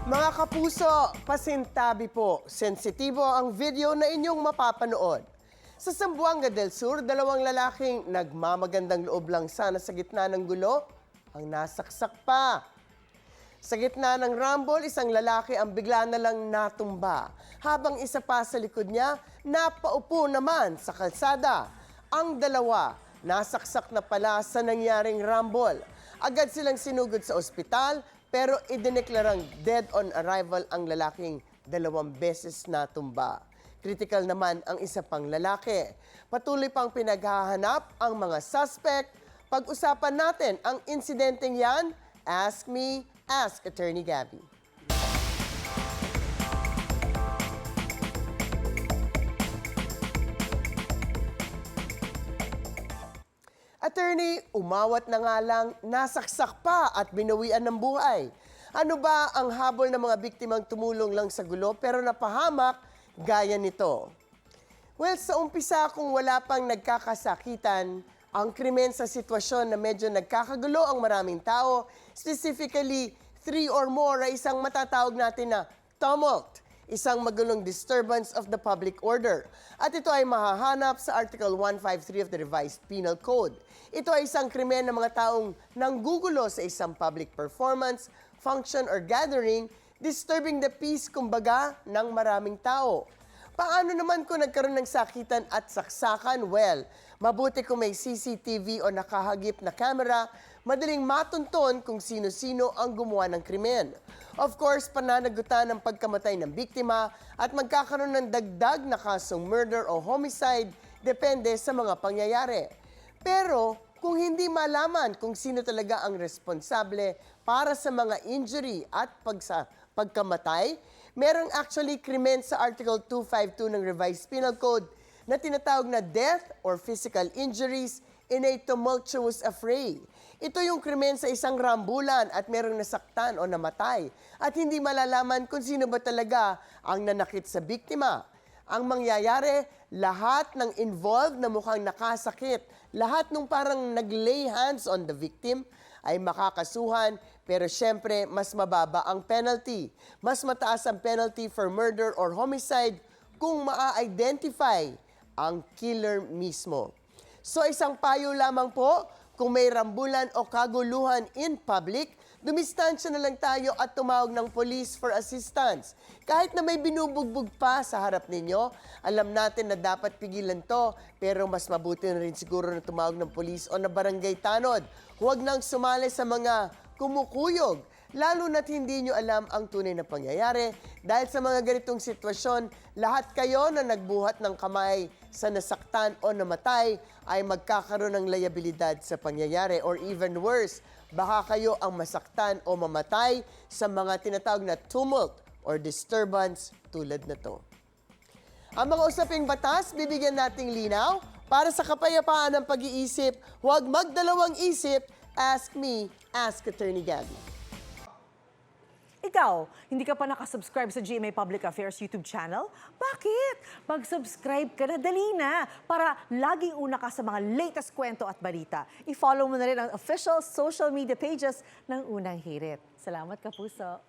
Mga kapuso, pasintabi po, sensitibo ang video na inyong mapapanood. Sa Zamboanga del Sur, dalawang lalaking nagmamagandang loob lang sana sa gitna ng gulo, ang nasaksak pa. Sa gitna ng rumble, isang lalaki ang bigla na lang natumba, habang isa pa sa likod niya, napaupo naman sa kalsada. Ang dalawa, nasaksak na pala sa nangyaring rumble. Agad silang sinugod sa ospital, pero idineklarang dead on arrival ang lalaking 2 beses natumba. Critical naman ang isa pang lalaki. Patuloy pang pinaghahanap ang mga suspect. Pag-usapan natin ang insidenteng yan. Ask me, ask Attorney Gabby. Attorney, umawat na nga lang, nasaksak pa at binawian ng buhay. Ano ba ang habol ng mga biktimang tumulong lang sa gulo pero napahamak gaya nito? Well, sa umpisa kung wala pang nagkakasakitan, ang krimen sa sitwasyon na medyo nagkakagulo ang maraming tao, specifically 3 or more ay isang matatawag natin na tumult, isang magulong disturbance of the public order. At ito ay mahahanap sa Article 153 of the Revised Penal Code. Ito ay isang krimen ng mga taong nanggugulo sa isang public performance, function, or gathering, disturbing the peace, kumbaga, ng maraming tao. Paano naman kung nagkaroon ng sakitan at saksakan? Well, mabuti kung may CCTV o nakahagip na camera, madaling matunton kung sino-sino ang gumawa ng krimen. Of course, pananagutan ng pagkamatay ng biktima at magkakaroon ng dagdag na kasong murder o homicide depende sa mga pangyayari. Pero kung hindi malaman kung sino talaga ang responsable para sa mga injury at pagkamatay, merong actually krimen sa Article 252 ng Revised Penal Code na tinatawag na death or physical injuries in a tumultuous affray. Ito yung krimen sa isang rambulan at merong nasaktan o namatay at hindi malalaman kung sino ba talaga ang nanakit sa biktima. Ang mangyayari, lahat ng involved na mukhang nakasakit, lahat nung parang nag-lay hands on the victim ay makakasuhan, pero syempre mas mababa ang penalty. Mas mataas ang penalty for murder or homicide kung maa-identify ang killer mismo. So isang payo lamang po, kung may rambulan o kaguluhan in public, dumistansya na lang tayo at tumawag ng police for assistance. Kahit na may binubugbog pa sa harap ninyo, alam natin na dapat pigilan to, pero mas mabuti na rin siguro na tumawag ng police o na barangay tanod. Huwag nang sumali sa mga kumukuyog, lalo na't hindi nyo alam ang tunay na pangyayari. Dahil sa mga ganitong sitwasyon, lahat kayo na nagbuhat ng kamay sa nasaktan o namatay ay magkakaroon ng liabilidad sa pangyayari, or even worse, baka kayo ang masaktan o mamatay sa mga tinatawag na tumult or disturbance tulad na to. Ang mga usaping batas, bibigyan nating linaw para sa kapayapaan ng pag-iisip. Huwag magdalawang isip. Ask me, ask Attorney Gabby. Ikaw, hindi ka pa nakasubscribe sa GMA Public Affairs YouTube channel? Bakit? Mag-subscribe ka na, dali na, para laging una ka sa mga latest kwento at balita. I-follow mo na rin ang official social media pages ng Unang Hirit. Salamat, Kapuso.